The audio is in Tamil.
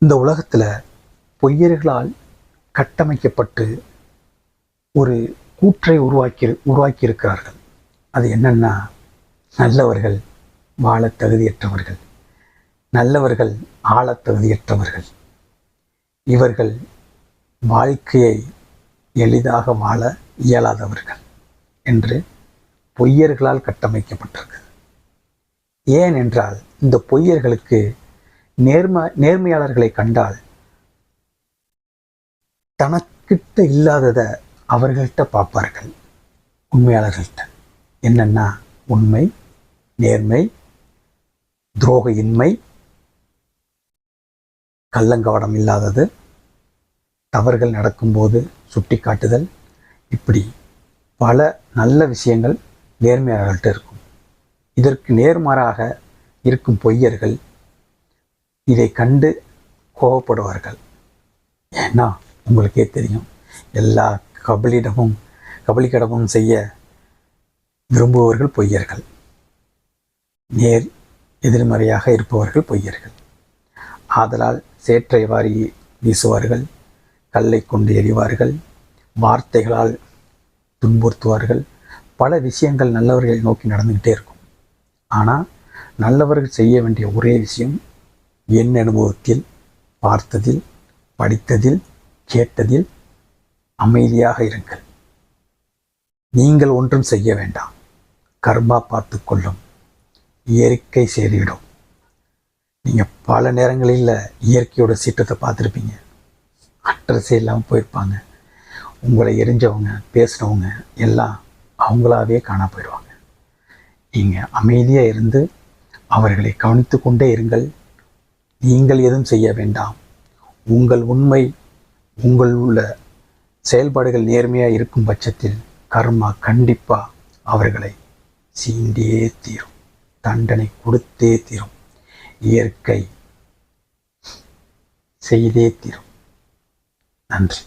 இந்த உலகத்தில் பொய்யர்களால் கட்டமைக்கப்பட்டு ஒரு கூற்றை உருவாக்கி இருக்கிறார்கள். அது என்னன்னா, நல்லவர்கள் வாழ தகுதியற்றவர்கள், நல்லவர்கள் ஆள தகுதியற்றவர்கள், இவர்கள் வாழ்க்கையை எளிதாக வாழ இயலாதவர்கள் என்று பொய்யர்களால் கட்டமைக்கப்பட்டிருக்கு. ஏன் என்றால், இந்த பொய்யர்களுக்கு நேர்மையாளர்களை கண்டால் தனக்கிட்ட இல்லாததை அவர்கள்ட்ட பார்ப்பார்கள். உண்மையாளர்கள்ட்ட என்னன்னா, உண்மை, நேர்மை, துரோக-இன்மை, கள்ளங்கவடம் இல்லாதது, தவறுகள் நடக்கும்போது சுட்டி காட்டுதல், இப்படி பல நல்ல விஷயங்கள் நேர்மையாளர்கள்ட்ட இருக்கும். இதற்கு நேர்மாறாக இருக்கும் பொய்யர்கள் இதை கண்டு கோபப்படுவார்கள். ஏன்னா உங்களுக்கே தெரியும், எல்லா கபலிக்கடமும் செய்ய விரும்புபவர்கள் பொய்யர்கள், எதிர்மறையாக இருப்பவர்கள் பொய்யர்கள். ஆதலால் சேற்றை வாரி வீசுவார்கள், கல்லை கொண்டு எறிவார்கள், வார்த்தைகளால் துன்புறுத்துவார்கள். பல விஷயங்கள் நல்லவர்களை நோக்கி நடந்துக்கிட்டே இருக்கும். ஆனால் நல்லவர்கள் செய்ய வேண்டிய ஒரே விஷயம், என் அனுபவத்தில் பார்த்ததில், படித்ததில், கேட்டதில் அமைதியாக இருங்கள். நீங்கள் ஒன்றும் செய்ய வேண்டாம், கர்மா பார்த்து கொள்ளும், இயற்கை செய்துவிடும். நீங்கள் பல நேரங்களில் இயற்கையோட சீற்றத்தை பார்த்துருப்பீங்க. அட்ரஸே இல்லாமல் போயிருப்பாங்க. உங்களை எரிஞ்சவங்க, பேசினவங்க எல்லாம் அவங்களாவே காண போயிடுவாங்க. நீங்கள் அமைதியாக இருந்து அவர்களை கவனித்து கொண்டே இருங்கள். நீங்கள் எதுவும் செய்ய வேண்டாம். உங்கள் உண்மை, உங்கள் உள்ள செயல்பாடுகள் நேர்மையாக இருக்கும் பட்சத்தில் கர்மா கண்டிப்பாக அவர்களை சீண்டியே தீரும், தண்டனை கொடுத்தே தீரும், இயற்கை செய்தே தீரும். நன்றி.